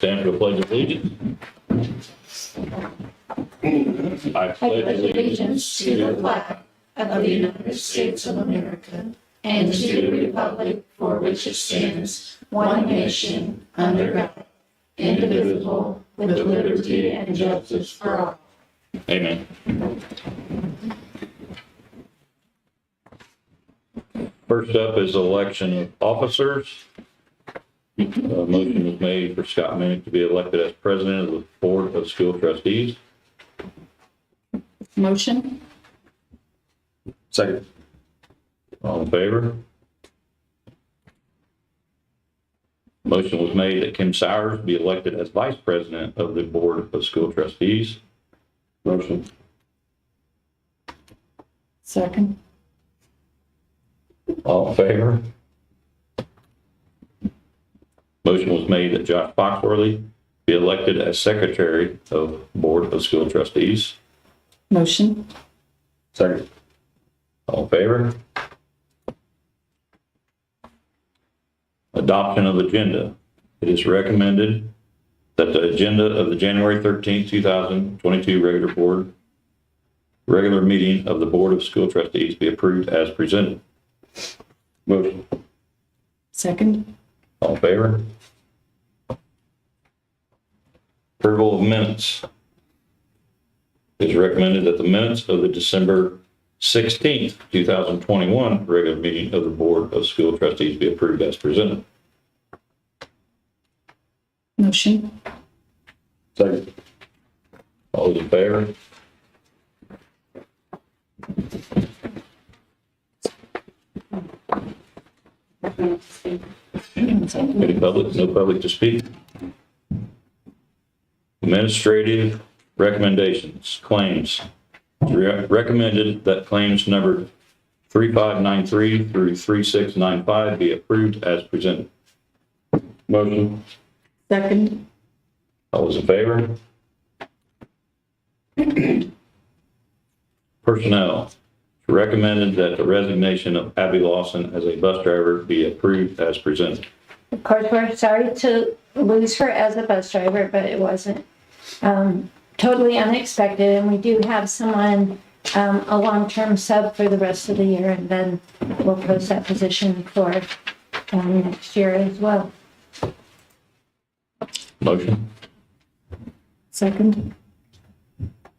Stand for the pledge of allegiance. I pledge allegiance to the flag of the United States of America and to the republic for which it stands, one nation, under God, indivisible, with liberty and justice for all. Amen. First up is election of officers. A motion was made for Scott Minnick to be elected as president of the Board of School Trustees. Motion. Second. All in favor? Motion was made that Kim Sowers be elected as vice president of the Board of School Trustees. Motion. Second. All in favor? Motion was made that Josh Foxworthy be elected as secretary of Board of School Trustees. Motion. Second. All in favor? Adoption of agenda. It is recommended that the agenda of the January 13th, 2022 regular meeting of the Board of School Trustees be approved as presented. Motion. Second. All in favor? Approval of minutes. It is recommended that the minutes of the December 16th, 2021 regular meeting of the Board of School Trustees be approved as presented. Motion. Second. All those in favor? Any public? No public to speak? Administrative recommendations, claims. Recommended that claims number 3593 through 3695 be approved as presented. Motion. Second. All those in favor? Personnel. Recommended that the resignation of Abby Lawson as a bus driver be approved as presented. Of course, we're sorry to lose her as a bus driver, but it wasn't totally unexpected. And we do have someone, a long-term sub for the rest of the year, and then we'll post that position for next year as well. Motion? Second.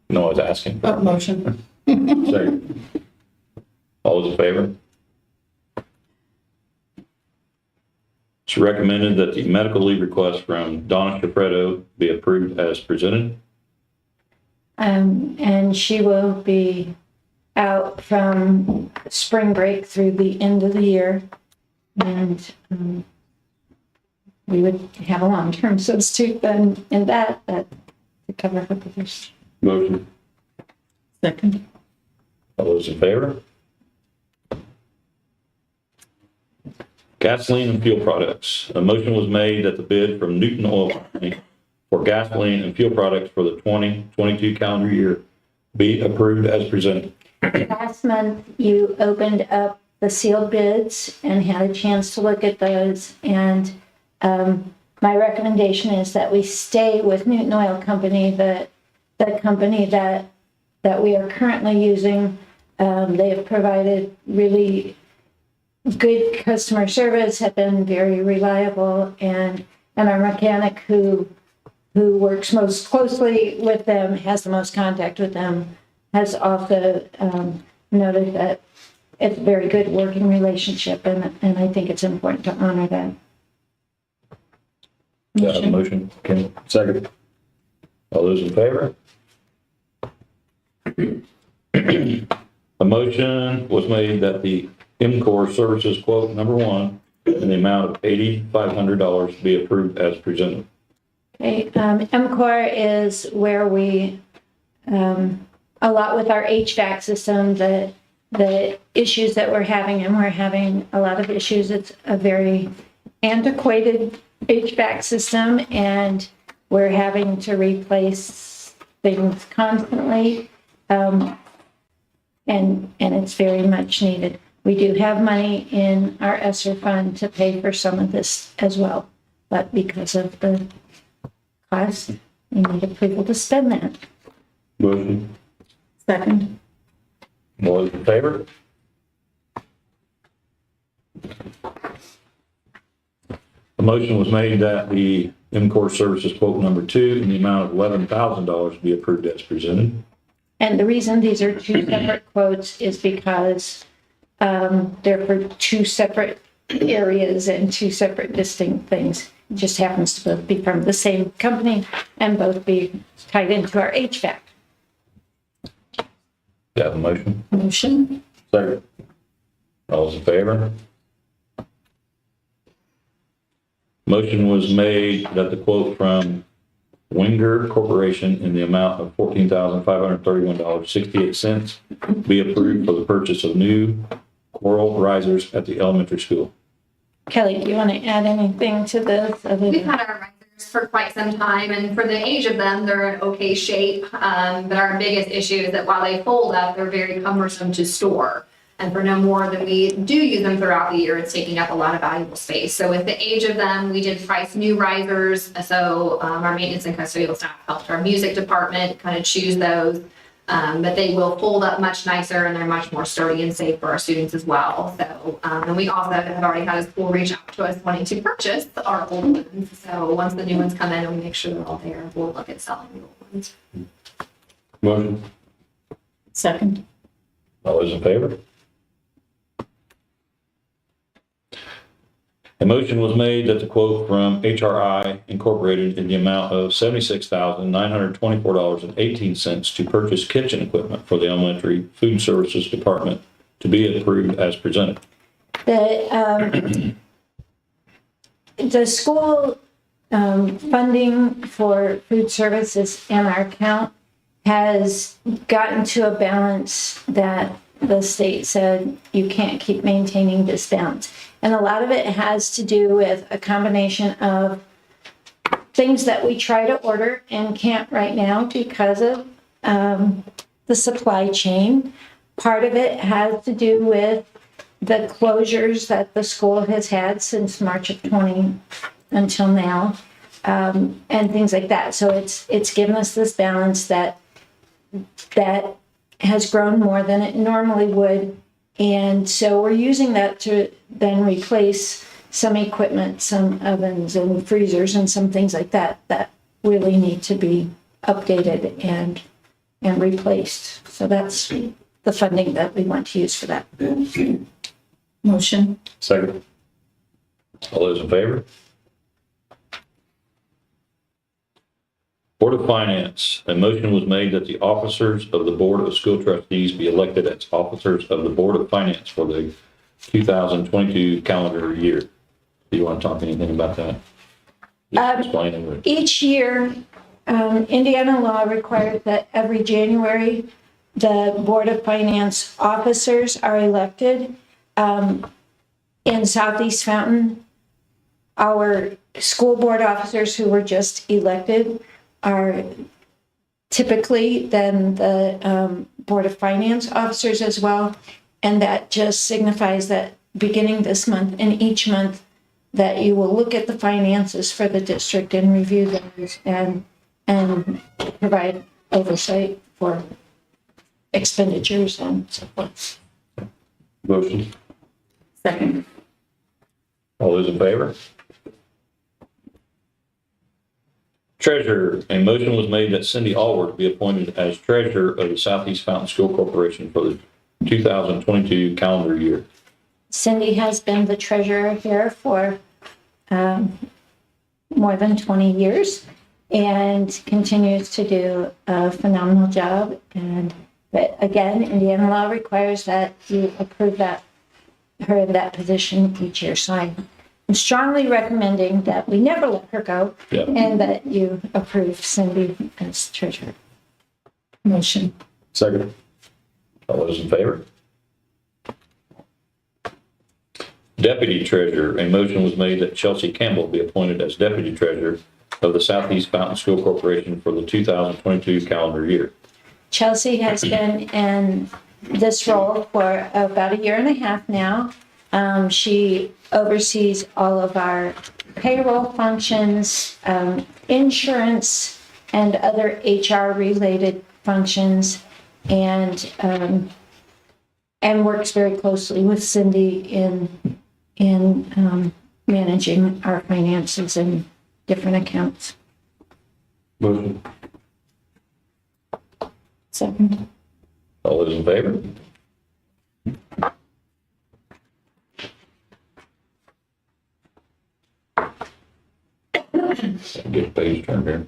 No, I was asking. Motion. Second. All those in favor? It's recommended that the medical leave request from Donna Shapretto be approved as presented. And she will be out from spring break through the end of the year. And we would have a long-term substitute then in that to cover her position. Motion. Second. All those in favor? Gasoline and fuel products. A motion was made that the bid from Newton Oil Company for gasoline and fuel products for the 2022 calendar year be approved as presented. Last month, you opened up the sealed bids and had a chance to look at those. And my recommendation is that we stay with Newton Oil Company, the company that we are currently using. They have provided really good customer service, have been very reliable, and our mechanic who works most closely with them, has the most contact with them, has also noted that it's a very good working relationship, and I think it's important to honor that. Motion. Okay. Second. All those in favor? A motion was made that the MCOR services quote number 1 in the amount of $8,500 be approved as presented. Okay, MCOR is where we, a lot with our HVAC system, the issues that we're having, and we're having a lot of issues. It's a very antiquated HVAC system, and we're having to replace things constantly, and it's very much needed. We do have money in our ESSER fund to pay for some of this as well, but because of the cost. You need approval to spend that. Motion. Second. All those in favor? A motion was made that the M-Course Services quote number 2 in the amount of $11,000 be approved as presented. And the reason these are two separate quotes is because they're for two separate areas and two separate distinct things. It just happens to both be from the same company and both be tied into our HVAC. Do you have a motion? Motion. Second. All those in favor? Motion was made that the quote from Winger Corporation in the amount of $14,531.68 be approved for the purchase of new coral risers at the elementary school. Kelly, do you want to add anything to this? We've had our risers for quite some time, and for the age of them, they're in okay shape. But our biggest issue is that while they fold up, they're very cumbersome to store. And for no more than we do use them throughout the year, it's taking up a lot of valuable space. So with the age of them, we did price new risers. So our maintenance and custodial staff helped our music department kind of choose those. But they will fold up much nicer, and they're much more sturdy and safe for our students as well. So, and we also have already had a school reach out to us wanting to purchase our old ones. So once the new ones come in and we make sure they're all there, we'll look at selling the old ones. Motion. Second. All those in favor? A motion was made that the quote from HRI Incorporated in the amount of $76,924.18 to purchase kitchen equipment for the elementary food services department to be approved as presented. The school funding for food services in our account has gotten to a balance that the state said you can't keep maintaining this balance. And a lot of it has to do with a combination of things that we try to order and can't right now because of the supply chain. Part of it has to do with the closures that the school has had since March of 20 until now, and things like that. So it's given us this balance that has grown more than it normally would. And so we're using that to then replace some equipment, some ovens and freezers and some things like that that really need to be updated and replaced. So that's the funding that we want to use for that. Motion. Second. All those in favor? Board of Finance, a motion was made that the officers of the Board of School Trustees be elected as officers of the Board of Finance for the 2022 calendar year. Do you want to talk anything about that? Just explaining it. Each year, Indiana law requires that every January, the Board of Finance officers are elected. In Southeast Fountain, our school board officers who were just elected are typically then the Board of Finance officers as well. And that just signifies that beginning this month and each month that you will look at the finances for the district and review those and provide oversight for expenditures and so forth. Motion. Second. All those in favor? Treasurer, a motion was made that Cindy Allward be appointed as treasurer of the Southeast Fountain School Corporation for the 2022 calendar year. Cindy has been the treasurer here for more than 20 years and continues to do a phenomenal job. But again, Indiana law requires that you approve her in that position each year. So I'm strongly recommending that we never let her go and that you approve Cindy as treasurer. Motion. Second. All those in favor? Deputy Treasurer, a motion was made that Chelsea Campbell be appointed as Deputy Treasurer of the Southeast Fountain School Corporation for the 2022 calendar year. Chelsea has been in this role for about a year and a half now. She oversees all of our payroll functions, insurance and other HR-related functions, and works very closely with Cindy in managing our finances and different accounts. Motion. Second. All those in favor? Get a page turned here.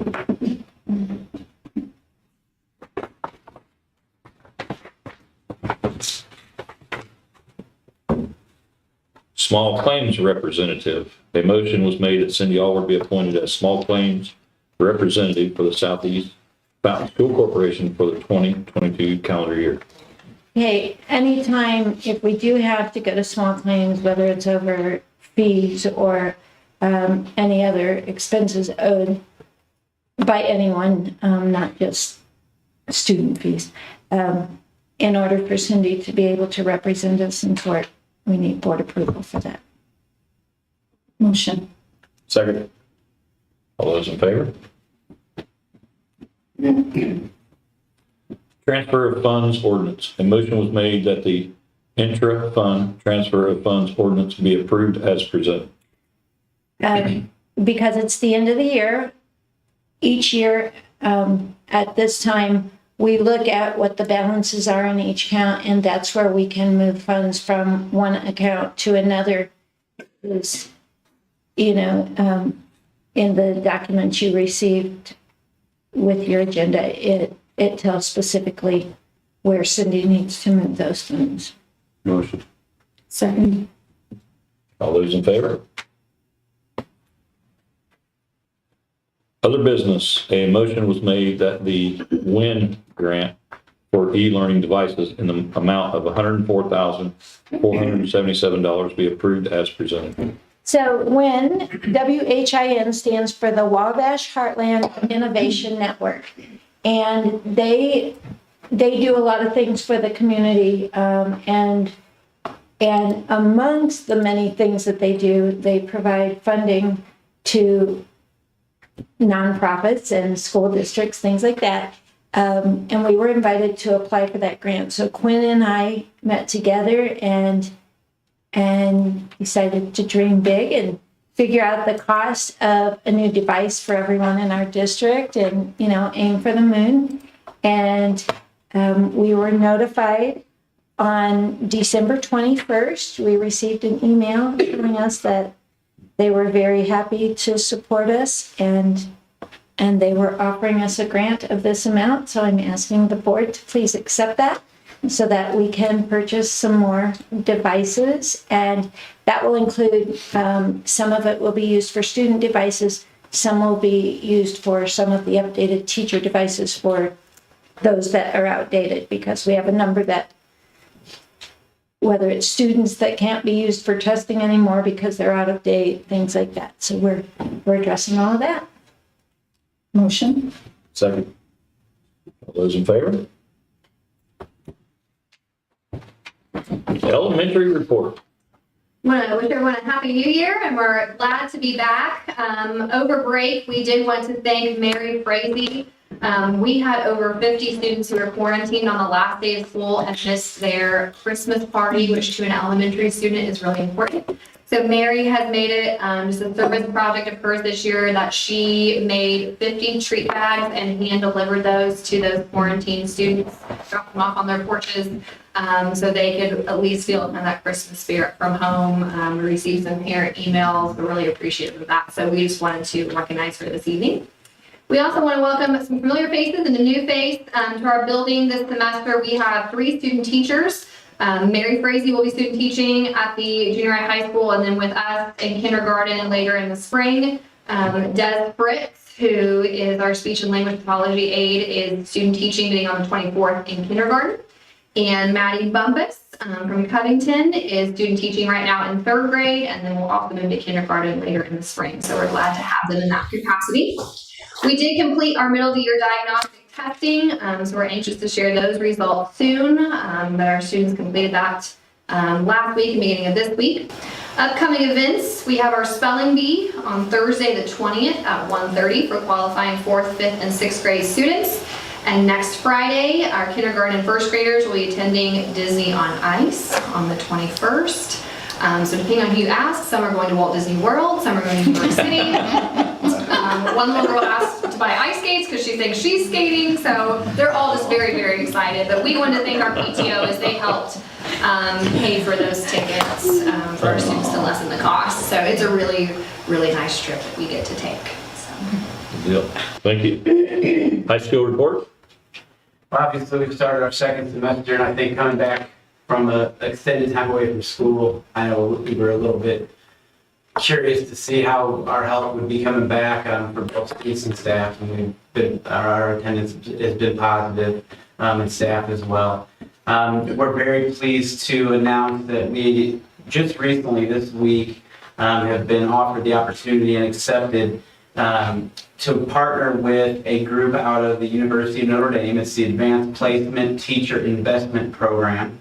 Small claims representative. A motion was made that Cindy Allward be appointed as small claims representative for the Southeast Fountain School Corporation for the 2022 calendar year. Okay, anytime if we do have to go to small claims, whether it's over fees or any other expenses owed by anyone, not just student fees, in order for Cindy to be able to represent us in court, we need board approval for that. Motion. Second. All those in favor? Transfer of funds ordinance. A motion was made that the intra-fund transfer of funds ordinance be approved as presented. Because it's the end of the year, each year at this time, we look at what the balances are in each account, and that's where we can move funds from one account to another. Is, in the documents you received with your agenda, it tells specifically where Cindy needs to move those funds. Motion. Second. All those in favor? Other business, a motion was made that the WIN grant for e-learning devices in the amount of $104,477 be approved as presented. So WIN, WHIN, stands for the Wabash Heartland Innovation Network. And they do a lot of things for the community. And amongst the many things that they do, they provide funding to nonprofits and school districts, things like that. And we were invited to apply for that grant. So Quinn and I met together and decided to dream big and figure out the cost of a new device for everyone in our district and, aim for the moon. And we were notified on December 21st. We received an email telling us that they were very happy to support us and they were offering us a grant of this amount. So I'm asking the board to please accept that so that we can purchase some more devices. And that will include, some of it will be used for student devices. Some will be used for some of the updated teacher devices for those that are outdated, because we have a number that, whether it's students that can't be used for testing anymore because they're out of date, things like that. So we're addressing all of that. Motion. Second. All those in favor? Elementary report. I want to wish everyone a happy new year, and we're glad to be back. Over break, we did want to thank Mary Frazee. We had over 50 students who were quarantined on the last day of school and missed their Christmas party, which to an elementary student is really important. So Mary has made it just a service project of hers this year that she made 50 treat bags and hand delivered those to those quarantined students, dropped them off on their porches so they could at least feel kind of that Christmas spirit from home. We received some parent emails. We're really appreciative of that. So we just wanted to recognize her this evening. We also want to welcome some familiar faces and a new face to our building this semester. We have 3 student teachers. Mary Frazee will be student teaching at the junior high school, and then with us in kindergarten and later in the spring. Des Fritz, who is our speech and language pathology aide, is student teaching beginning on the 24th in kindergarten. And Maddie Bumpus from Covington is student teaching right now in 3rd grade, and then we'll also move to kindergarten later in the spring. So we're glad to have them in that capacity. We did complete our middle of the year diagnostic testing, so we're anxious to share those results soon, but our students completed that last week and beginning of this week. Upcoming events, we have our spelling bee on Thursday the 20th at 1:30 for qualifying 4th, 5th, and 6th grade students. And next Friday, our kindergarten and first graders will be attending Disney on Ice on the 21st. So depending on who you ask, some are going to Walt Disney World, some are going to New York City. One little girl asked to buy ice skates because she thinks she's skating, so they're all just very, very excited. But we wanted to thank our PTO as they helped pay for those tickets for our students to lessen the cost. So it's a really, really nice trip that we get to take. So. Good deal. Thank you. High school report? Obviously, we've started our second semester, and I think coming back from an extended time away from school, I know we were a little bit curious to see how our health would be coming back for both students and staff, and our attendance has been positive, and staff as well. We're very pleased to announce that we just recently this week have been offered the opportunity and accepted to partner with a group out of the University of Notre Dame. It's the Advanced Placement Teacher Investment Program.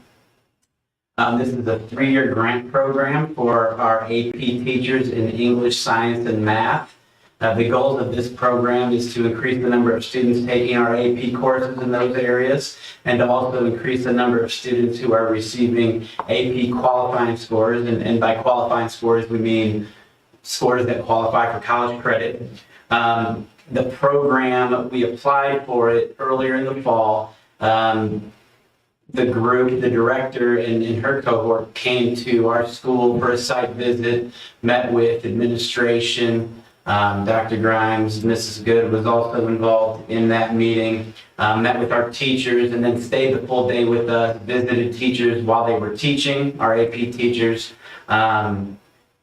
This is a 3-year grant program for our AP teachers in English, science, and math. The goal of this program is to increase the number of students taking our AP courses in those areas, and to also increase the number of students who are receiving AP qualifying scores. And by qualifying scores, we mean scores that qualify for college credit. The program, we applied for it earlier in the fall. The group, the director and her cohort came to our school for a site visit, met with administration. Dr. Grimes, Mrs. Good was also involved in that meeting, met with our teachers, and then stayed the full day with us, visited teachers while they were teaching, our AP teachers,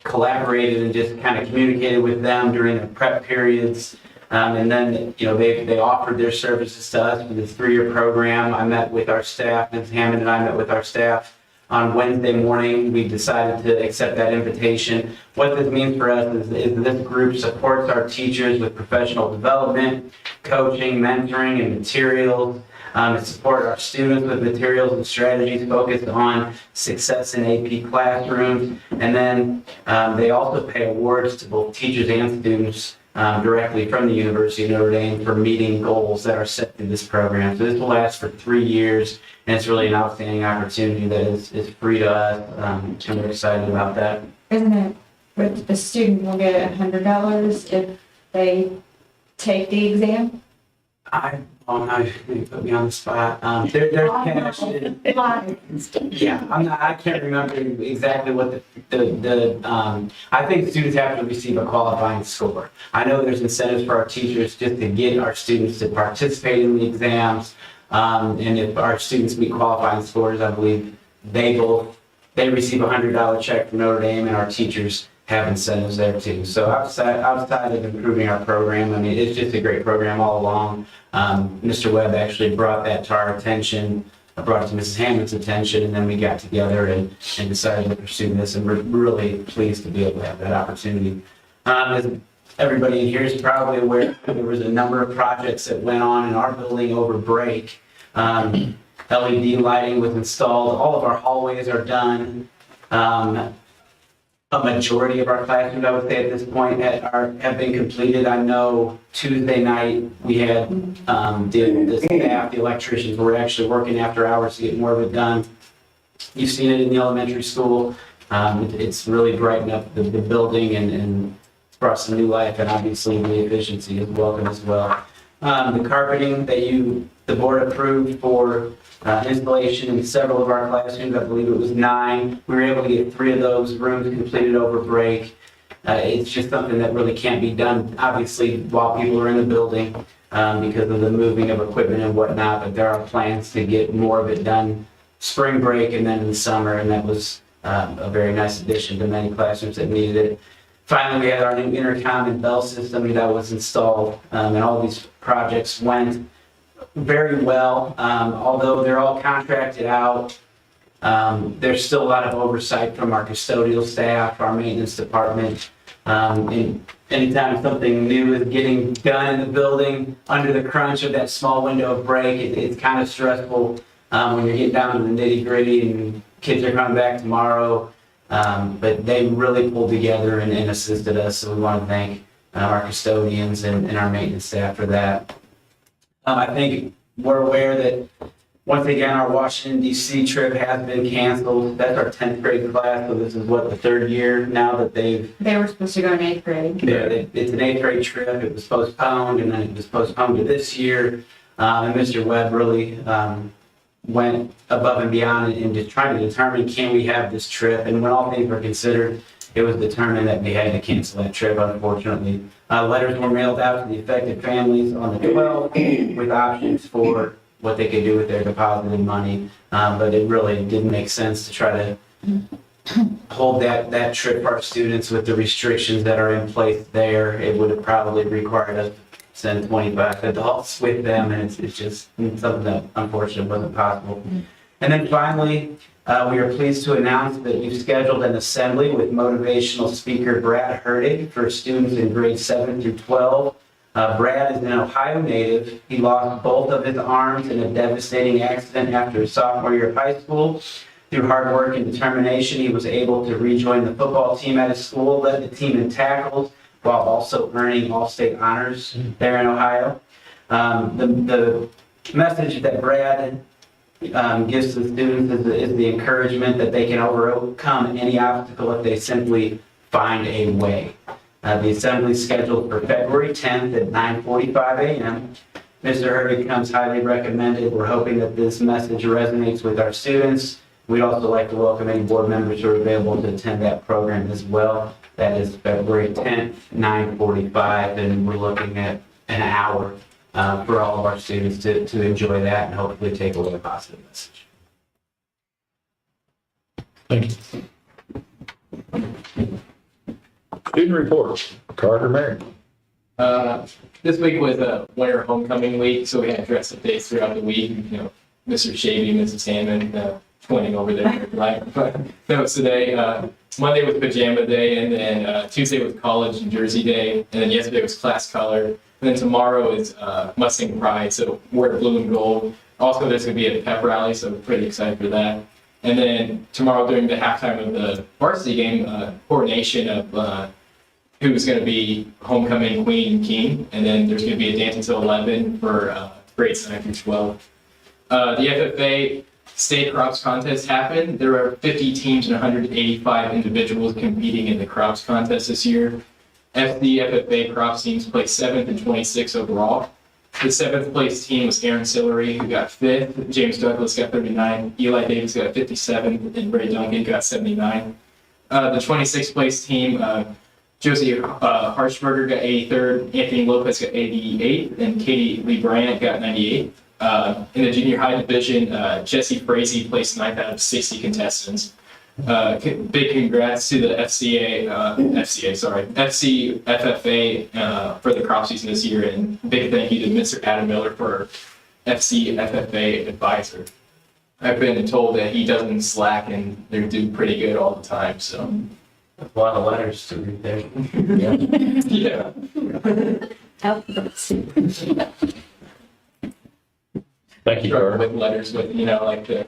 collaborated and just kind of communicated with them during the prep periods. And then, they offered their services to us for this 3-year program. I met with our staff, Ms. Hammond and I met with our staff on Wednesday morning. We decided to accept that invitation. What this means for us is this group supports our teachers with professional development, coaching, mentoring, and materials. It supports our students with materials and strategies focused on success in AP classrooms. And then they also pay awards to both teachers and students directly from the University of Notre Dame for meeting goals that are set through this program. So this will last for 3 years, and it's really an outstanding opportunity that is free to us, and we're excited about that. Isn't it, but the student will get $100 if they take the exam? Oh no, you put me on the spot. There's cash. Yeah, I can't remember exactly what I think students have to receive a qualifying score. I know there's incentives for our teachers just to get our students to participate in the exams. And if our students meet qualifying scores, I believe they receive a $100 check from Notre Dame, and our teachers have incentives there too. So outside of improving our program, I mean, it's just a great program all along. Mr. Webb actually brought that to our attention, brought it to Mrs. Hammond's attention, and then we got together and decided to pursue this, and we're really pleased to be able to have that opportunity. As everybody in here is probably aware, there was a number of projects that went on in our building over break. LED lighting was installed. All of our hallways are done. A majority of our classrooms, I would say at this point, have been completed. I know Tuesday night we had the staff, the electricians were actually working after hours to get more of it done. You've seen it in the elementary school. It's really brightened up the building and brought some new life, and obviously the efficiency is welcome as well. The carpeting that the board approved for installation in several of our classrooms, I believe it was 9. We were able to get 3 of those rooms completed over break. It's just something that really can't be done, obviously, while people are in the building because of the moving of equipment and whatnot, but there are plans to get more of it done spring break and then in the summer, and that was a very nice addition to many classrooms that needed it. Finally, we had our new intercom and bell system that was installed, and all these projects went very well. Although they're all contracted out, there's still a lot of oversight from our custodial staff, our maintenance department. And anytime something new is getting done in the building under the crunch of that small window of break, it's kind of stressful when you're getting down to the nitty gritty and kids are coming back tomorrow. But they really pulled together and assisted us, so we want to thank our custodians and our maintenance staff for that. I think we're aware that, once again, our Washington DC trip has been canceled. That's our 10th grade class, so this is what, the third year now that They were supposed to go in 8th grade. it's an 8th grade trip. It was postponed, and then it was postponed to this year. And Mr. Webb really went above and beyond in just trying to determine, can we have this trip? And when all things were considered, it was determined that they had to cancel that trip, unfortunately. Letters were mailed out to the affected families on the 12th with options for what they could do with their deposited money. But it really didn't make sense to try to hold that trip for our students with the restrictions that are in place there. It would have probably required us to send 25 adults with them, and it's just something that unfortunately wasn't possible. And then finally, we are pleased to announce that we've scheduled an assembly with motivational speaker Brad Hurtig for students in grades 7 through 12. Brad is an Ohio native. He lost both of his arms in a devastating accident after his sophomore year of high school. Through hard work and determination, he was able to rejoin the football team at his school, led the team in tackles, while also earning all-state honors there in Ohio. The message that Brad gives to the students is the encouragement that they can overcome any obstacle if they simply find a way. The assembly is scheduled for February 10th at 9:45 a.m. Mr. Hurtig comes highly recommended. We're hoping that this message resonates with our students. We'd also like to welcome any board members who are available to attend that program as well. That is February 10th, 9:45, and we're looking at an hour for all of our students to enjoy that and hopefully take away a positive message. Thank you. Student reports, Carter Mary. This week was a winter homecoming week, so we had dress-up days throughout the week. You know, Mr. Shavy, Mrs. Hammond, pointing over there, right? But that was today. Monday was pajama day, and then Tuesday was college and jersey day, and then yesterday was class color. And then tomorrow is Mustang Pride, so we're blue and gold. Also, there's going to be a pep rally, so we're pretty excited for that. And then tomorrow during the halftime of the varsity game, coordination of who's going to be homecoming queen and king. And then there's going to be a dance until 11 for grades 9 through 12. The FFA state crops contest happened. There are 50 teams and 185 individuals competing in the crops contest this year. FFA crops teams placed 7th and 26th overall. The 7th place team was Aaron Sillery, who got 5th. James Douglas got 39. Eli Davis got 57, and Ray Duncan got 79. The 26th place team, Josie Harshberger got 83rd. Anthony Lopez got 88th, and Katie Lee Bryant got 98th. In the junior high division, Jesse Frazee placed 9th out of 60 contestants. Big congrats to the FCFFA for the crop season this year, and big thank you to Mr. Adam Miller for FCFFA advisor. I've been told that he doesn't slack and they do pretty good all the time, so. That's a lot of letters to read there. Yeah. Alphabet soup. Thank you, Carter. With letters with, you know, like the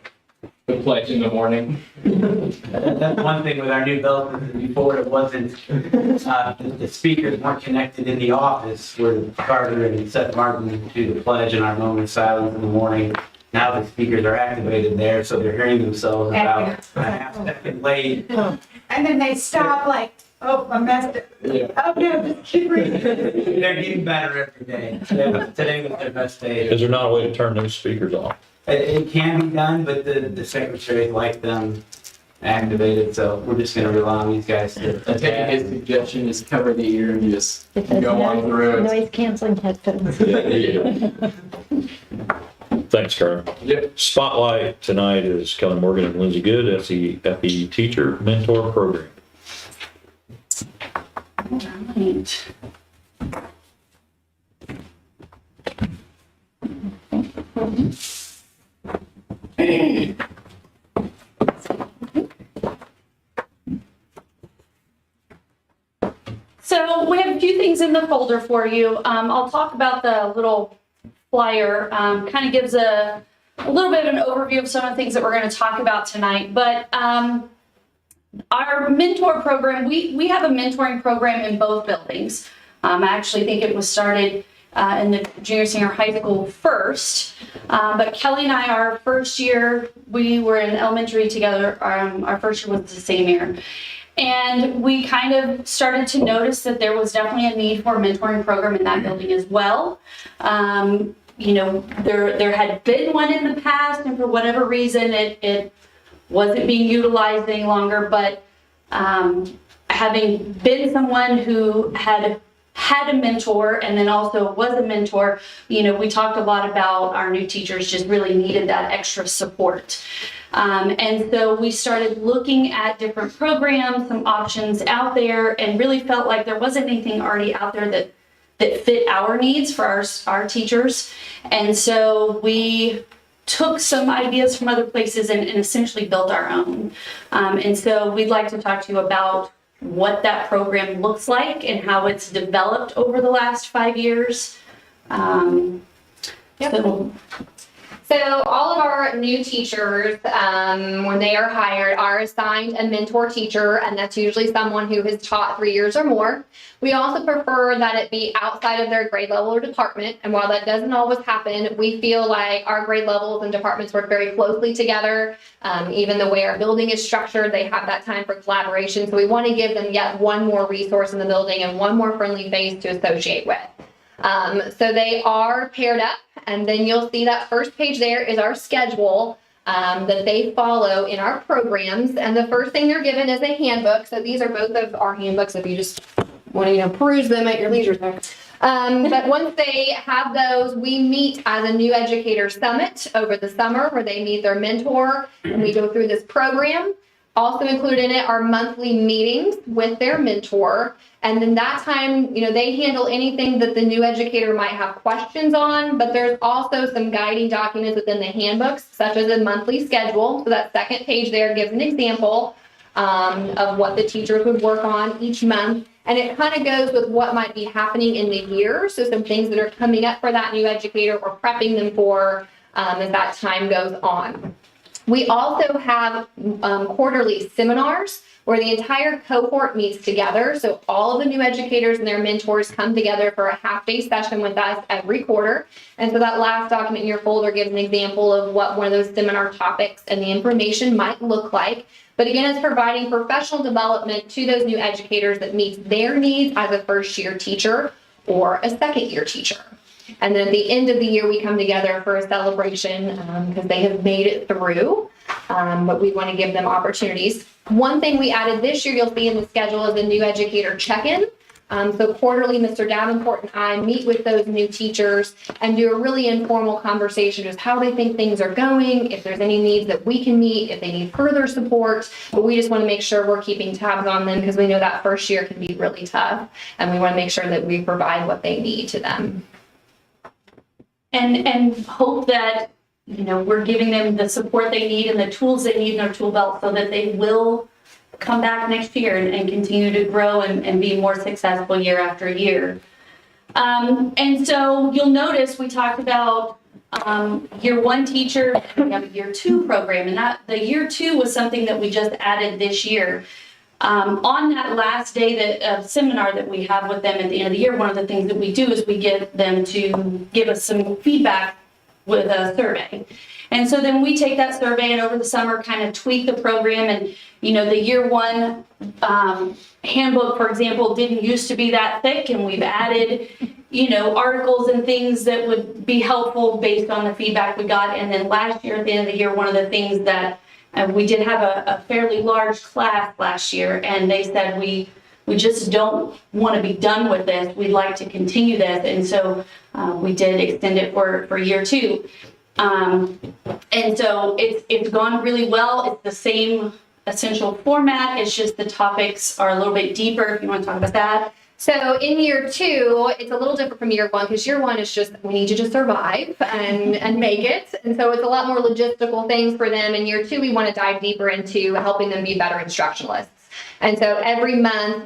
pledge in the morning. That's one thing with our new bill. Before it wasn't, the speakers weren't connected in the office where Carter and Seth Martin do the pledge and our moment of silence in the morning. Now the speakers are activated there, so they're hearing themselves about a half second late. And then they stop like, oh, I messed it. Yeah. Oh, no, just keep reading. They're getting better every day. Today was their best day. Is there not a way to turn those speakers off? It can be done, but the secretaries like them activated, so we're just gonna rely on these guys to. I think his suggestion is cover the ear and just Because go on through it. noise canceling headphones. Thanks, Carter. Yep. Spotlight tonight is Kelly Morgan and Lindsay Good, SEFE Teacher Mentor Program. Right. So we have a few things in the folder for you. I'll talk about the little flyer, kind of gives a little bit of an overview of some of the things that we're going to talk about tonight. But Our mentor program, we have a mentoring program in both buildings. I actually think it was started in the junior senior high school first. But Kelly and I, our first year, we were in elementary together. Our first year was the same year. And we kind of started to notice that there was definitely a need for a mentoring program in that building as well. You know, there had been one in the past, and for whatever reason, it wasn't being utilized any longer. But having been someone who had a mentor and then also was a mentor, you know, we talked a lot about our new teachers just really needed that extra support. And so we started looking at different programs, some options out there, and really felt like there wasn't anything already out there that fit our needs for our teachers. And so we took some ideas from other places and essentially built our own. And so we'd like to talk to you about what that program looks like and how it's developed over the last 5 years. So all of our new teachers, when they are hired, are assigned a mentor teacher, and that's usually someone who has taught 3 years or more. We also prefer that it be outside of their grade level or department, and while that doesn't always happen, we feel like our grade levels and departments work very closely together. Even the way our building is structured, they have that time for collaboration, so we want to give them yet one more resource in the building and one more friendly face to associate with. So they are paired up, and then you'll see that first page there is our schedule that they follow in our programs. And the first thing they're given is a handbook. So these are both of our handbooks if you just want to, peruse them at your leisure time. But once they have those, we meet as a new educator summit over the summer where they meet their mentor and we go through this program. Also included in it are monthly meetings with their mentor. And then that time, they handle anything that the new educator might have questions on, but there's also some guiding documents within the handbooks, such as a monthly schedule. So that second page there gives an example of what the teachers would work on each month. And it kind of goes with what might be happening in the year. So some things that are coming up for that new educator or prepping them for as that time goes on. We also have quarterly seminars where the entire cohort meets together. So all of the new educators and their mentors come together for a half-day session with us every quarter. And so that last document in your folder gives an example of what one of those seminar topics and the information might look like. But again, it's providing professional development to those new educators that meets their needs as a first-year teacher or a second-year teacher. And then at the end of the year, we come together for a celebration because they have made it through, but we want to give them opportunities. One thing we added this year, you'll see in the schedule, is a new Educator Check-In. So quarterly, Mr. Davenport and I meet with those new teachers and do a really informal conversation as how they think things are going, if there's any needs that we can meet, if they need further support. But we just want to make sure we're keeping tabs on them because we know that first year can be really tough. And we want to make sure that we provide what they need to them. And hope that, we're giving them the support they need and the tools they need in their tool belt so that they will come back next year and continue to grow and be more successful year after year. And so you'll notice we talked about year one teacher, we have a year two program, and that the year two was something that we just added this year. On that last day seminar that we have with them at the end of the year, one of the things that we do is we get them to give us some feedback with a survey. And so then we take that survey and over the summer kind of tweak the program. And, the year one handbook, for example, didn't used to be that thick, and we've added, articles and things that would be helpful based on the feedback we got. And then last year, at the end of the year, one of the things that we did have a fairly large class last year, and they said we just don't want to be done with this. We'd like to continue this, and so we did extend it for year two. And so it's gone really well. It's the same essential format. It's just the topics are a little bit deeper. If you want to talk about that. So in year two, it's a little different from year one because year one is just, we need you to survive and make it. And so it's a lot more logistical things for them. In year two, we want to dive deeper into helping them be better instructionalists. And so every month,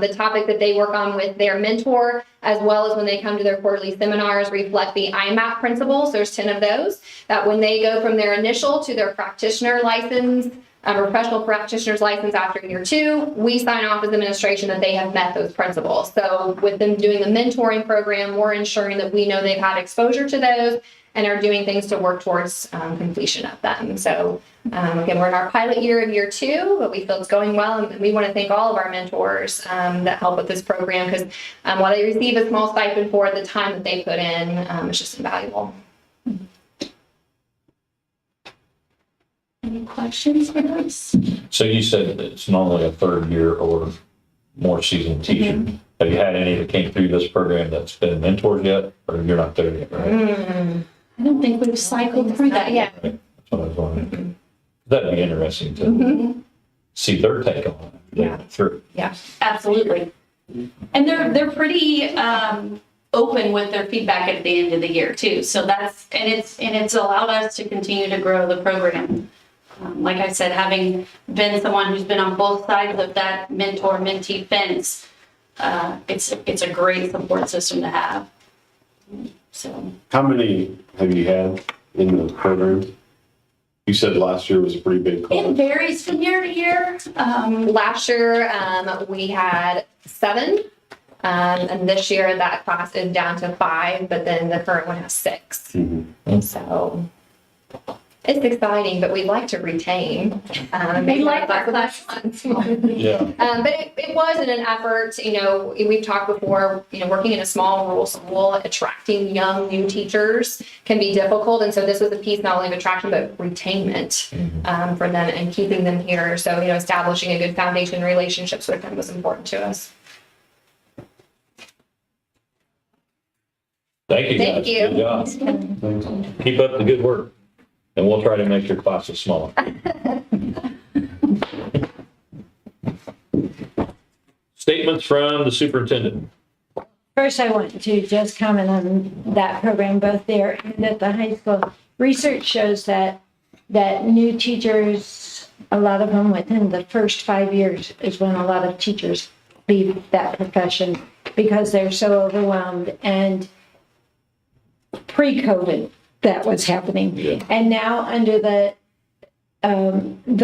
the topic that they work on with their mentor, as well as when they come to their quarterly seminars, reflect the IMAP principles. There's 10 of those, that when they go from their initial to their practitioner license, or professional practitioner's license after year 2, we sign off as administration that they have met those principles. So with them doing the mentoring program, we're ensuring that we know they've had exposure to those and are doing things to work towards completion of them. So again, we're in our pilot year of year 2, but we feel it's going well, and we want to thank all of our mentors that help with this program, because while they receive a small stipend for the time that they put in, it's just invaluable. Any questions for us? So you said that it's normally a third year or more seasoned teacher. Have you had any that came through this program that's been mentors yet, or you're not there yet, right? I don't think we've cycled through that yet. Right. That's what I was wondering. That'd be interesting to see their take on it. Yeah. Through. Yeah, absolutely. And they're pretty open with their feedback at the end of the year too. So it's allowed us to continue to grow the program. Like I said, having been someone who's been on both sides of that mentor-mentee fence, it's a great support system to have. So How many have you had in the program? You said last year was a pretty big it class. varies from year to year. Last year, we had 7, and this year that class is down to 5, but then the current one has 6. And so it's exciting, but we'd like to retain. We like our class. Yeah. But it was in an effort, we've talked before, working in a small rural school, attracting young new teachers can be difficult. And so this was a piece not only of attraction, but retainment for them and keeping them here. So, establishing a good foundation relationships with them was important to us. Thank you, guys. Thank you. Good job. Keep up the good work, and we'll try to make your classes smaller. Statements from the superintendent. First, I want to just comment on that program, both there and at the high school. Research shows that new teachers, a lot of them within the first 5 years is when a lot of teachers leave that profession because they're so overwhelmed. And pre-COVID, that was happening. Yeah. And now under the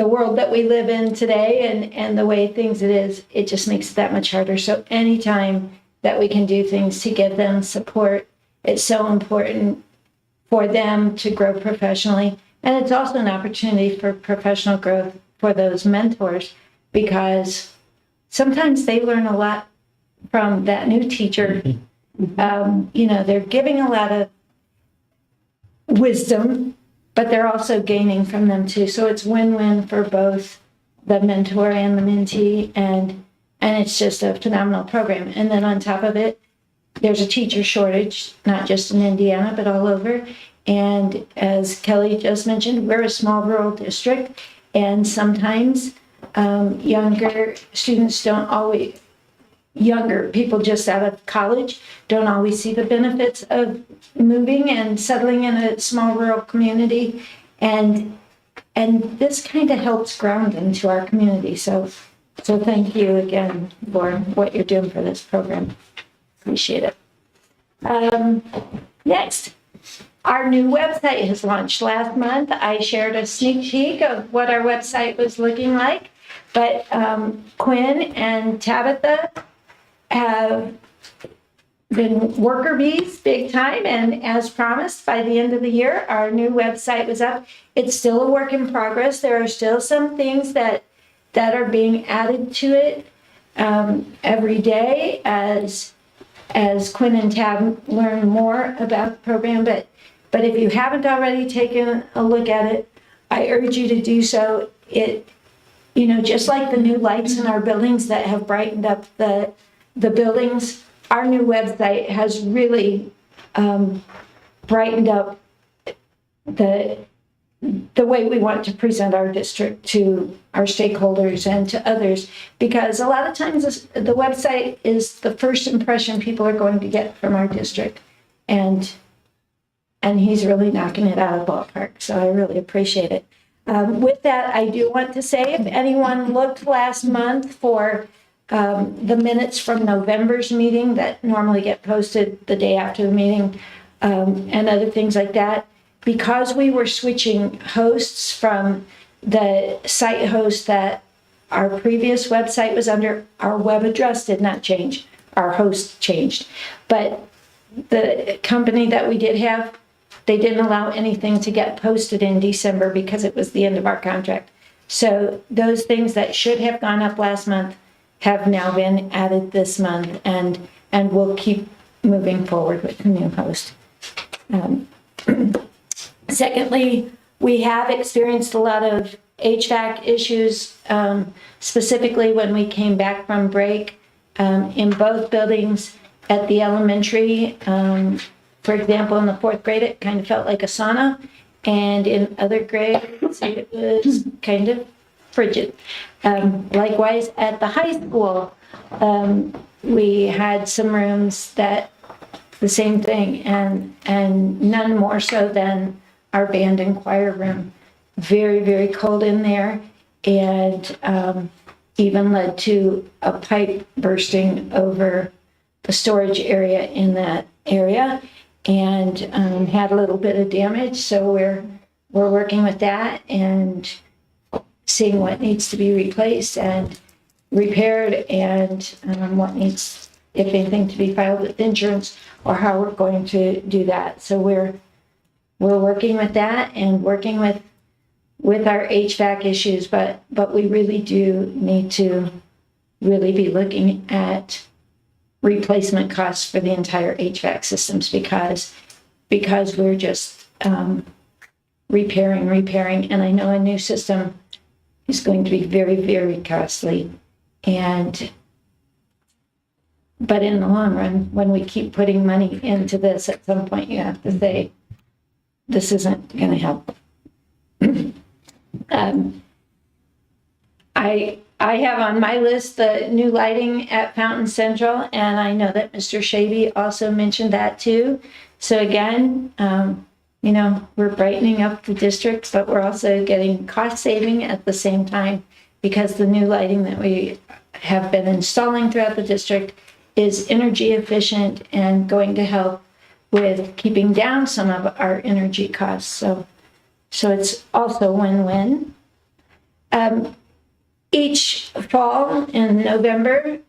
world that we live in today and the way things it is, it just makes it that much harder. So anytime that we can do things to give them support, it's so important for them to grow professionally. And it's also an opportunity for professional growth for those mentors, because sometimes they learn a lot from that new teacher. They're giving a lot of wisdom, but they're also gaining from them too. So it's win-win for both the mentor and the mentee, and it's just a phenomenal program. And then on top of it, there's a teacher shortage, not just in Indiana, but all over. And as Kelly just mentioned, we're a small rural district, and sometimes younger people just out of college don't always see the benefits of moving and settling in a small rural community. And this kind of helps ground into our community. So thank you again for what you're doing for this program. Appreciate it. Next, our new website has launched last month. I shared a sneak peek of what our website was looking like, but Quinn and Tabitha have been worker bees big time, and as promised, by the end of the year, our new website was up. It's still a work in progress. There are still some things that are being added to it every day as Quinn and Tab learn more about the program. But if you haven't already taken a look at it, I urge you to do so. It, just like the new lights in our buildings that have brightened up the buildings, our new website has really brightened up the way we want to present our district to our stakeholders and to others, because a lot of times the website is the first impression people are going to get from our district, and he's really knocking it out of the ballpark, so I really appreciate it. With that, I do want to say, if anyone looked last month for the minutes from November's meeting that normally get posted the day after the meeting, and other things like that. Because we were switching hosts from the site host that our previous website was under, our web address did not change. Our host changed. But the company that we did have, they didn't allow anything to get posted in December because it was the end of our contract. So those things that should have gone up last month have now been added this month, and we'll keep moving forward with the new host. Secondly, we have experienced a lot of HVAC issues, specifically when we came back from break, in both buildings. At the elementary, for example, in the 4th grade, it kind of felt like a sauna, and in other grades, it was kind of frigid. Likewise, at the high school, we had some rooms that the same thing, and none more so than our band and choir room. Very, very cold in there, and even led to a pipe bursting over the storage area in that area, and had a little bit of damage. So we're working with that and seeing what needs to be replaced and repaired, and what needs, if anything, to be filed with insurance, or how we're going to do that. So we're working with that and working with our HVAC issues, but we really do need to really be looking at replacement costs for the entire HVAC systems, because we're just repairing, and I know a new system is going to be very, very costly. But in the long run, when we keep putting money into this, at some point you have to say, this isn't going to help. I have on my list the new lighting at Fountain Central, and I know that Mr. Shaby also mentioned that too. So again, we're brightening up the district, but we're also getting cost saving at the same time, because the new lighting that we have been installing throughout the district is energy efficient and going to help with keeping down some of our energy costs. So it's also win-win. Each fall in November,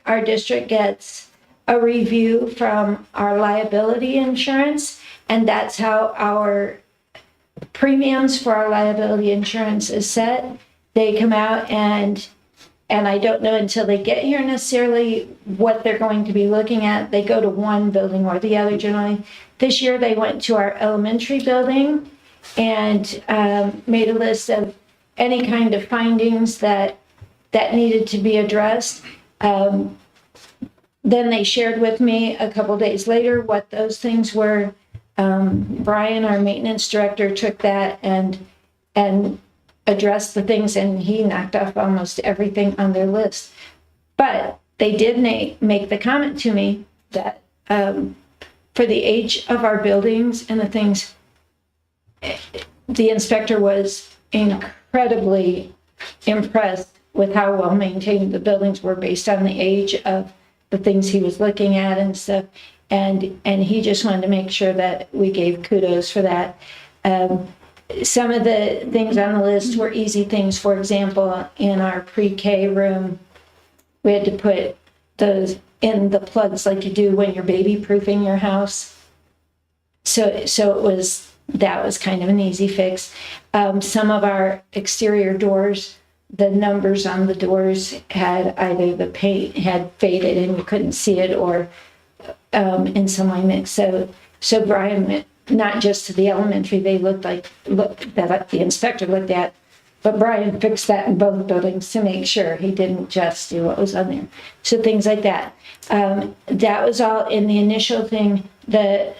our district gets a review from our liability insurance, and that's how our premiums for our liability insurance is set. They come out, and I don't know until they get here necessarily what they're going to be looking at. They go to one building or the other generally. This year they went to our elementary building and made a list of any kind of findings that needed to be addressed. Then they shared with me a couple days later what those things were. Brian, our maintenance director, took that and addressed the things, and he knocked off almost everything on their list. But they did make the comment to me that for the age of our buildings and the things, the inspector was incredibly impressed with how well maintained the buildings were based on the age of the things he was looking at and stuff. And he just wanted to make sure that we gave kudos for that. Some of the things on the list were easy things. For example, in our pre-K room, we had to put those in the plugs like you do when you're baby proofing your house. So that was kind of an easy fix. Some of our exterior doors, the numbers on the doors had either the paint had faded and you couldn't see it, or in some way mixed. So Brian went not just to the elementary, they looked that the inspector looked at, but Brian fixed that in both buildings to make sure he didn't just do what was on there. So things like that. That was all in the initial thing. The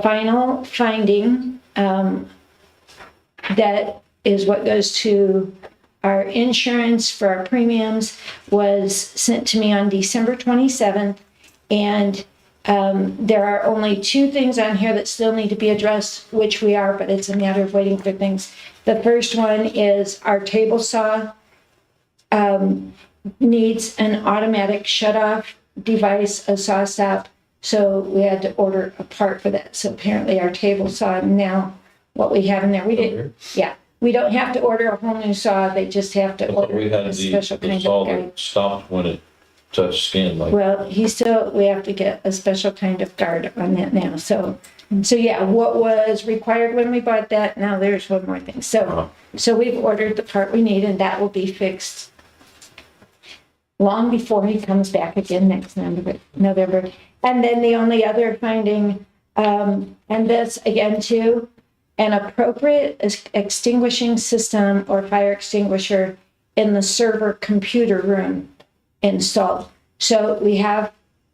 final finding, that is what goes to our insurance for our premiums, was sent to me on December 27th. And there are only two things on here that still need to be addressed, which we are, but it's a matter of waiting for things. The first one is our table saw needs an automatic shut-off device, a saw stop. So we had to order a part for that. So apparently our table saw now what we have in there. We didn't, yeah. We don't have to order a whole new saw. They just have to I thought order we had a special the kind saw of guard. that stopped when it touched skin, like, Well, we have to get a special kind of guard on that now. So yeah, what was required when we bought that, now there's one more thing. So we've ordered the part we need and that will be fixed long before he comes back again next November. And then the only other finding, and this again too, an appropriate extinguishing system or fire extinguisher in the server computer room installed. So we have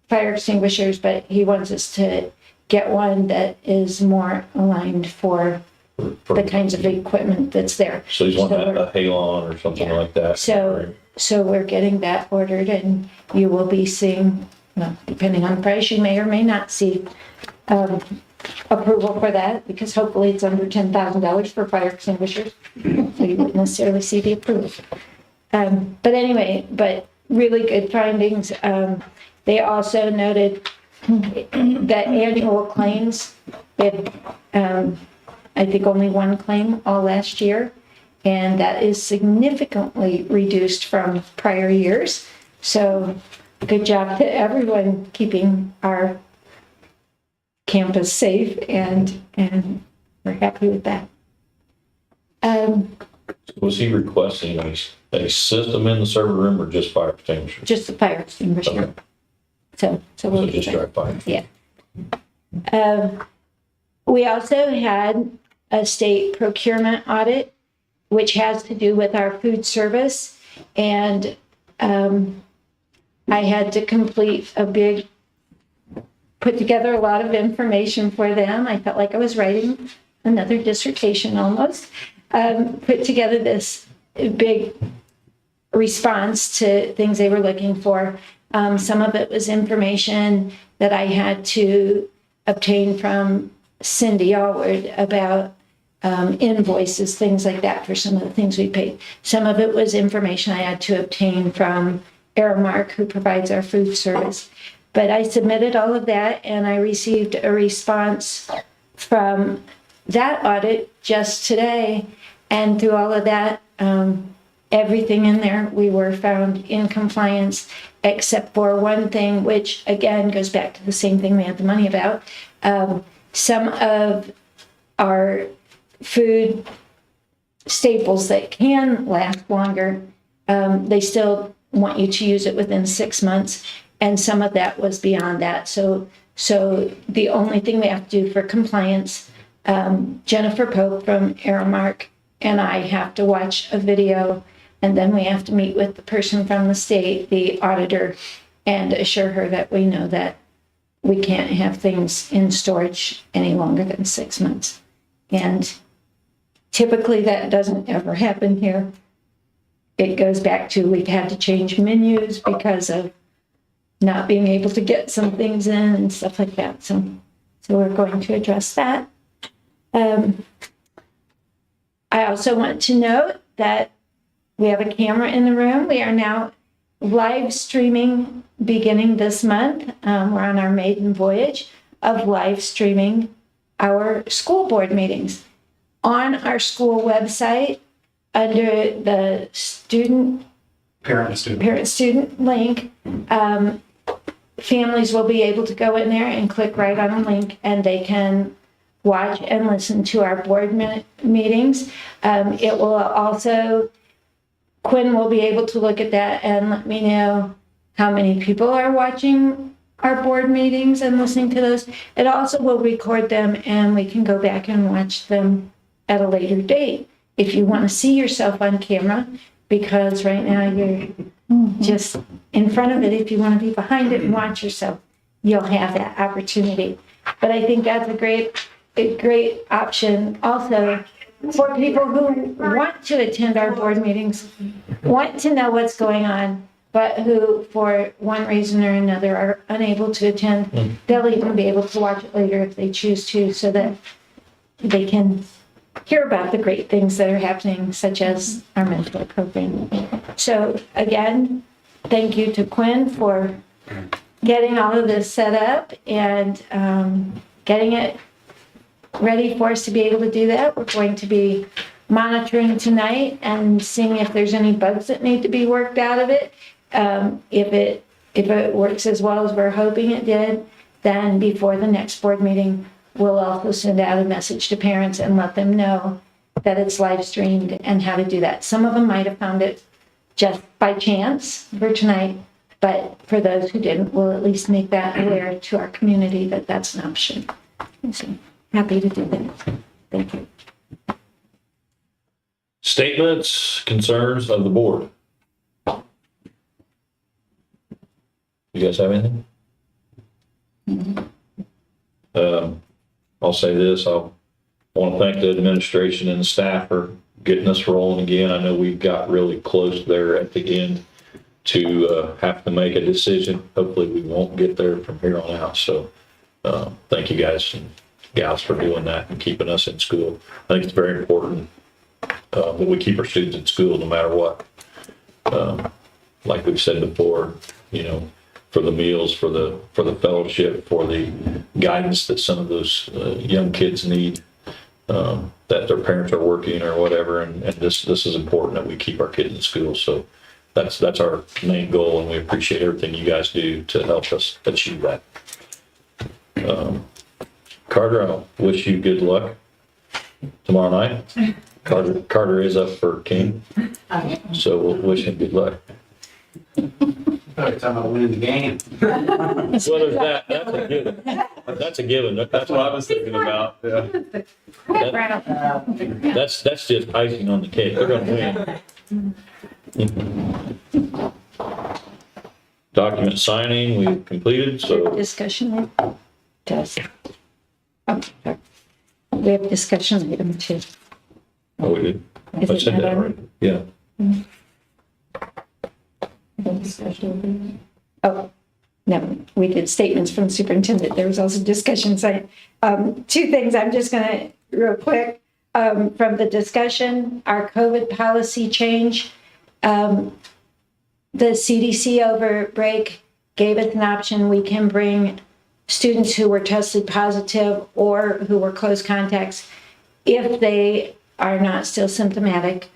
fire extinguishers, but he wants us to get one that is more aligned for the kinds of equipment that's there. so he's wanting a halon or something Yeah. like that. So we're getting that ordered and you will be seeing, well, depending on the price, you may or may not see approval for that because hopefully it's under $10,000 for fire extinguishers. So you wouldn't necessarily see the approval. But anyway, but really good findings. They also noted that annual claims, they had, I think only one claim all last year. And that is significantly reduced from prior years. So good job to everyone keeping our campus safe and we're happy with that. Was he requesting a system in the server room or just fire extinguisher? Just the fire extinguisher. Okay. So So we'll just dry fire. Yeah. We also had a state procurement audit, which has to do with our food service. And I had to put together a lot of information for them. I felt like I was writing another dissertation almost. Put together this big response to things they were looking for. Some of it was information that I had to obtain from Cindy Allward about invoices, things like that for some of the things we paid. Some of it was information I had to obtain from Aramark, who provides our food service. But I submitted all of that and I received a response from that audit just today. And through all of that, everything in there, we were found in compliance, except for one thing, which again goes back to the same thing we had the money about. Some of our food staples that can last longer, they still want you to use it within 6 months. And some of that was beyond that. So the only thing we have to do for compliance, Jennifer Pope from Aramark and I have to watch a video, and then we have to meet with the person from the state, the auditor, and assure her that we know that we can't have things in storage any longer than 6 months. And typically that doesn't ever happen here. It goes back to we've had to change menus because of not being able to get some things in and stuff like that. So we're going to address that. I also want to note that we have a camera in the room. We are now live streaming beginning this month. We're on our maiden voyage of live streaming our school board meetings. On our school website, under the parent-student link, families will be able to go in there and click right on a link and they can watch and listen to our board meetings. It will also, Quinn will be able to look at that and let me know how many people are watching our board meetings and listening to those. It also will record them and we can go back and watch them at a later date. If you want to see yourself on camera, because right now you're just in front of it. If you want to be behind it and watch yourself, you'll have that opportunity. But I think that's a great option also for people who want to attend our board meetings, want to know what's going on, but who for one reason or another are unable to attend. They'll even be able to watch it later if they choose to, so that they can hear about the great things that are happening, such as our mentor program. So again, thank you to Quinn for getting all of this set up and getting it ready for us to be able to do that. We're going to be monitoring tonight and seeing if there's any bugs that need to be worked out of it. If it works as well as we're hoping it did, then before the next board meeting, we'll also send out a message to parents and let them know that it's live streamed and how to do that. Some of them might have found it just by chance for tonight, but for those who didn't, we'll at least make that aware to our community that that's an option. So happy to do that. Thank you. Statements, concerns of the board. You guys have anything? I'll say this, I want to thank the administration and the staff for getting us rolling again. I know we got really close there at the end to have to make a decision. Hopefully we won't get there from here on out. So thank you guys and gals for doing that and keeping us in school. I think it's very important that we keep our students in school no matter what. Like we've said before, you know, for the meals, for the fellowship, for the guidance that some of those young kids need, that their parents are working or whatever. And this is important that we keep our kids in school. So that's our main goal, and we appreciate everything you guys do to help us achieve that. Carter, I'll wish you good luck tomorrow night. Carter is up for king, so we'll wish him good luck. We're talking about winning the game. Well, there's that. That's a given. That's a given. That's what I was thinking about, yeah. That's just icing on the cake. They're gonna win. Document signing, we've completed, so Discussion does. Oh, sorry. We have discussion item 2. oh, we did. Is I it said not that on? already. Yeah. Oh, no, we did statements from the superintendent. There was also discussion side. 2 things I'm just gonna real quick, from the discussion, our COVID policy change. The CDC over break gave us an option. We can bring students who were tested positive or who were close contacts if they are not still symptomatic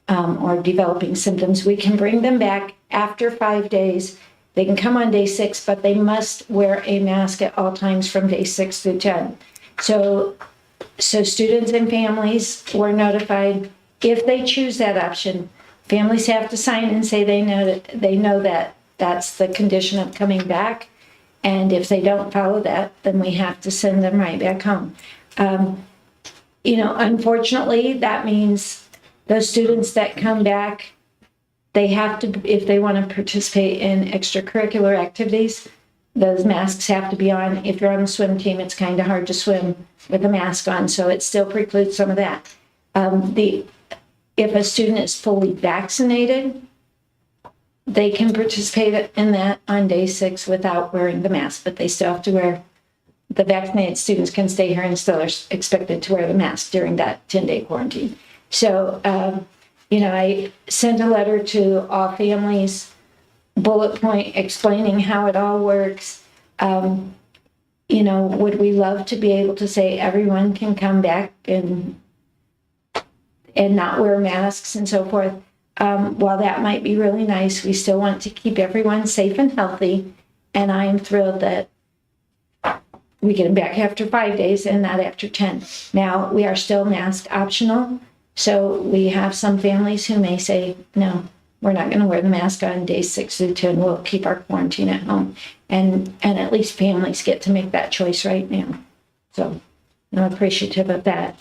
or developing symptoms. We can bring them back after 5 days. They can come on day 6, but they must wear a mask at all times from day 6 through 10. So students and families were notified if they choose that option. Families have to sign and say they know that that's the condition of coming back. And if they don't follow that, then we have to send them right back home. Unfortunately, that means those students that come back, they have to, if they want to participate in extracurricular activities, those masks have to be on. If you're on the swim team, it's kind of hard to swim with a mask on, so it still precludes some of that. If a student is fully vaccinated, they can participate in that on day 6 without wearing the mask, but they still have to wear, the vaccinated students can stay here and still are expected to wear the mask during that 10-day quarantine. So, I sent a letter to all families, bullet point explaining how it all works. Would we love to be able to say everyone can come back and not wear masks and so forth? While that might be really nice, we still want to keep everyone safe and healthy. And I am thrilled that we get them back after 5 days and not after 10. Now, we are still mask optional. So we have some families who may say, no, we're not going to wear the mask on days 6 through 10. We'll keep our quarantine at home. And at least families get to make that choice right now. So I'm appreciative of that.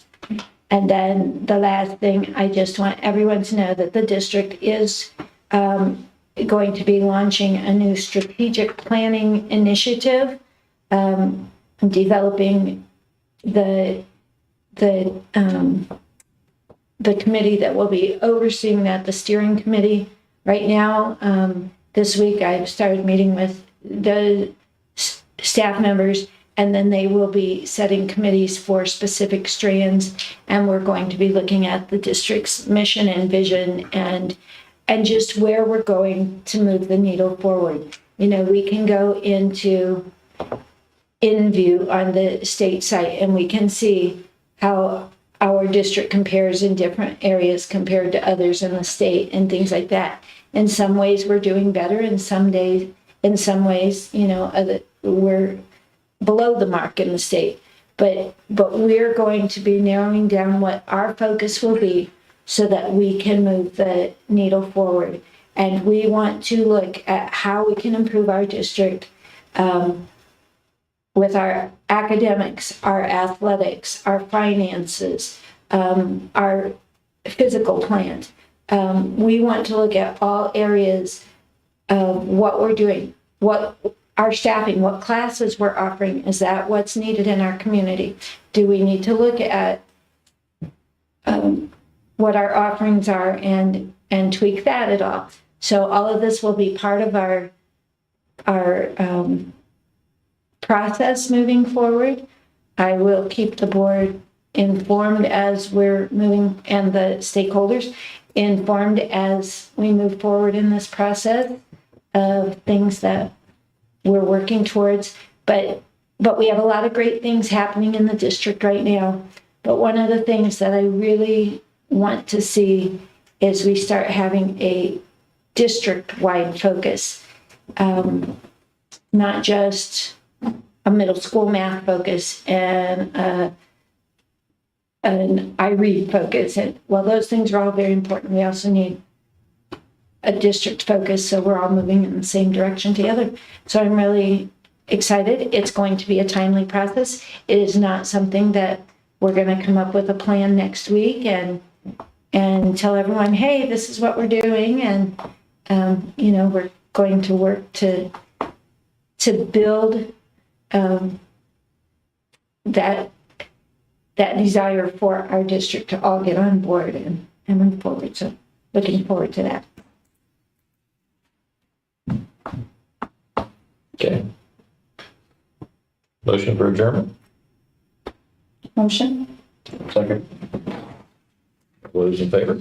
And then the last thing, I just want everyone to know that the district is going to be launching a new strategic planning initiative, developing the committee that will be overseeing that, the steering committee. Right now, this week, I've started meeting with the staff members, and then they will be setting committees for specific strands. And we're going to be looking at the district's mission and vision and and just where we're going to move the needle forward. You know, we can go into InView on the state site and we can see how our district compares in different areas compared to others in the state and things like that. In some ways, we're doing better. In some ways, you know, we're below the mark in the state. But we're going to be narrowing down what our focus will be so that we can move the needle forward. And we want to look at how we can improve our district with our academics, our athletics, our finances, our physical plant. We want to look at all areas of what we're doing, what our staffing, what classes we're offering. Is that what's needed in our community? Do we need to look at what our offerings are and tweak that at all? So all of this will be part of our process moving forward. I will keep the board informed as we're moving, and the stakeholders informed as we move forward in this process of things that we're working towards. But we have a lot of great things happening in the district right now. But one of the things that I really want to see is we start having a district-wide focus, not just a middle school math focus and an IREAD focus. And while those things are all very important, we also need a district focus so we're all moving in the same direction together. So I'm really excited. It's going to be a timely process. It is not something that we're going to come up with a plan next week and tell everyone, hey, this is what we're doing. And, you know, we're going to work to build that desire for our district to all get on board and move forward. So looking forward to that. Okay. Motion for adjournment? Motion? Second. All those in favor?